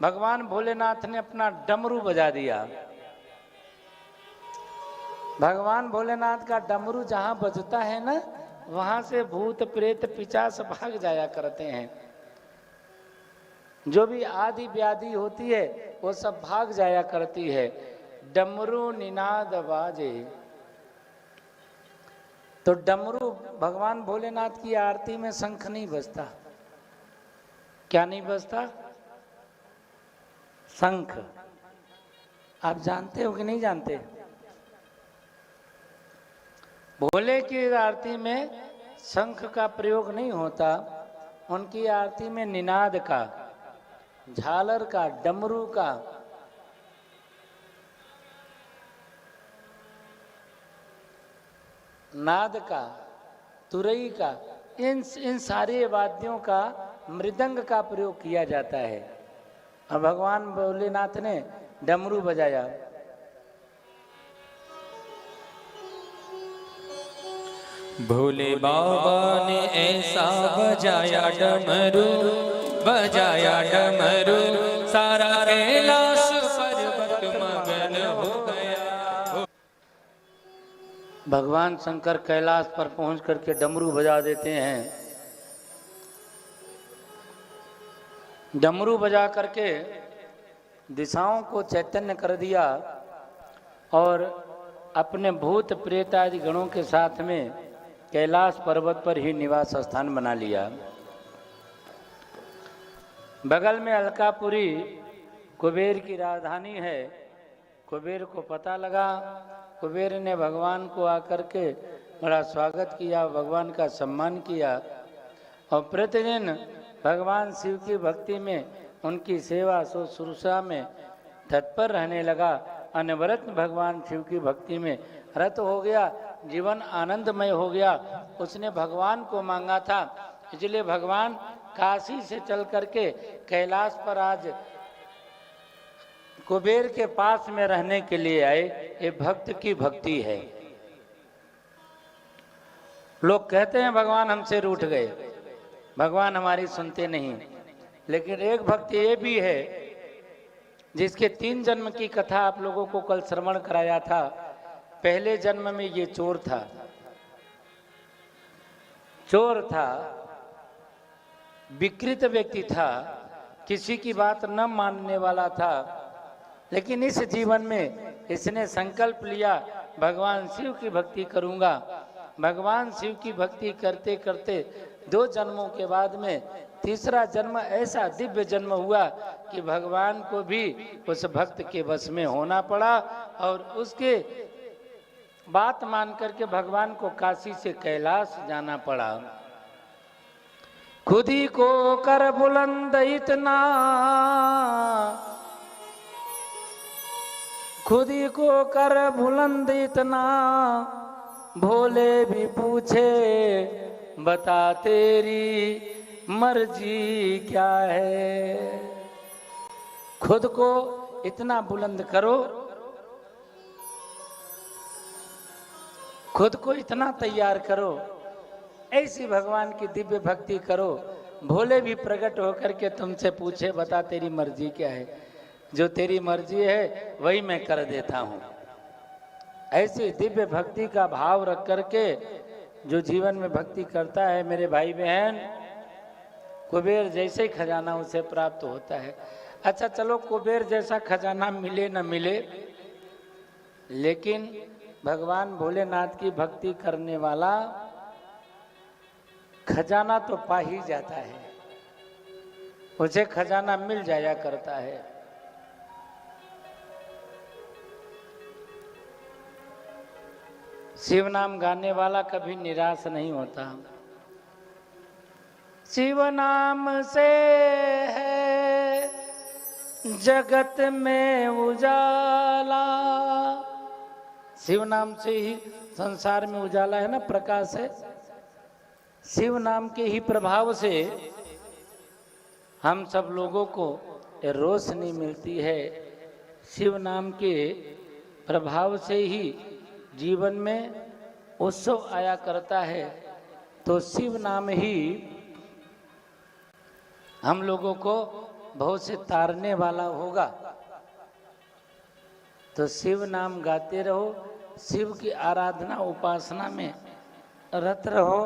भगवान भोलेनाथ ने अपना डमरू बजा दिया। भगवान भोलेनाथ का डमरू जहां बजता है ना, वहां से भूत प्रेत पिशाच भाग जाया करते हैं। जो भी आदि व्याधि होती है वो सब भाग जाया करती है। डमरू निनाद बाजे। तो डमरू, भगवान भोलेनाथ की आरती में शंख नहीं बजता। क्या नहीं बजता? शंख। आप जानते हो कि नहीं जानते? भोले की आरती में शंख का प्रयोग नहीं होता। उनकी आरती में निनाद का, झालर का, डमरू का, नाद का, तुरई का, इन सारे वाद्यों का, मृदंग का प्रयोग किया जाता है। और भगवान भोलेनाथ ने डमरू बजाया। भोले बाबा ने ऐसा बजाया डमरू, बजाया डमरू, सारा कैलाश पर्वत मगन हो गया। भगवान शंकर कैलाश पर पहुंच करके डमरू बजा देते हैं। डमरू बजा करके दिशाओं को चैतन्य कर दिया और अपने भूत प्रेत आदि गणों के साथ में कैलाश पर्वत पर ही निवास स्थान बना लिया। बगल में अलकापुरी कुबेर की राजधानी है। कुबेर को पता लगा। कुबेर ने भगवान को आकर के बड़ा स्वागत किया, भगवान का सम्मान किया और प्रतिदिन भगवान शिव की भक्ति में, उनकी सेवा शुश्रूषा में तत्पर रहने लगा। अनवरत भगवान शिव की भक्ति में रत हो गया। जीवन आनंदमय हो गया। उसने भगवान को मांगा था, इसलिए भगवान काशी से चल करके कैलाश पर आज कुबेर के पास में रहने के लिए आए। ये भक्त की भक्ति है। लोग कहते हैं भगवान हमसे रूठ गए, भगवान हमारी सुनते नहीं, लेकिन एक भक्त ये भी है जिसके 3 जन्म की कथा आप लोगों को कल श्रवण कराया था। पहले जन्म में ये चोर था, विकृत व्यक्ति था, किसी की बात न मानने वाला था। लेकिन इस जीवन में इसने संकल्प लिया, भगवान शिव की भक्ति करूंगा। भगवान शिव की भक्ति करते करते 2 जन्मों के बाद में तीसरा जन्म ऐसा दिव्य जन्म हुआ कि भगवान को भी उस भक्त के वश में होना पड़ा और उसके बात मान करके भगवान को काशी से कैलाश जाना पड़ा। खुद ही को कर बुलंद इतना, खुद ही को कर बुलंद इतना, भोले भी पूछे बता तेरी मर्जी क्या है। खुद को इतना बुलंद करो, खुद को इतना तैयार करो, ऐसी भगवान की दिव्य भक्ति करो, भोले भी प्रकट होकर के तुमसे पूछे बता तेरी मर्जी क्या है। जो तेरी मर्जी है वही मैं कर देता हूँ। ऐसी दिव्य भक्ति का भाव रख करके जो जीवन में भक्ति करता है, मेरे भाई बहन, कुबेर जैसे खजाना उसे प्राप्त होता है। अच्छा चलो, कुबेर जैसा खजाना मिले न मिले, लेकिन भगवान भोलेनाथ की भक्ति करने वाला खजाना तो पा ही जाता है, उसे खजाना मिल जाया करता है। शिव नाम गाने वाला कभी निराश नहीं होता। शिव नाम से है जगत में उजाला। शिव नाम से ही संसार में उजाला है ना, प्रकाश है। शिव नाम के ही प्रभाव से हम सब लोगों को रोशनी मिलती है। शिव नाम के प्रभाव से ही जीवन में उत्सव आया करता है। तो शिव नाम ही हम लोगों को बहुत से तारने वाला होगा। तो शिव नाम गाते रहो, शिव की आराधना उपासना में रत रहो।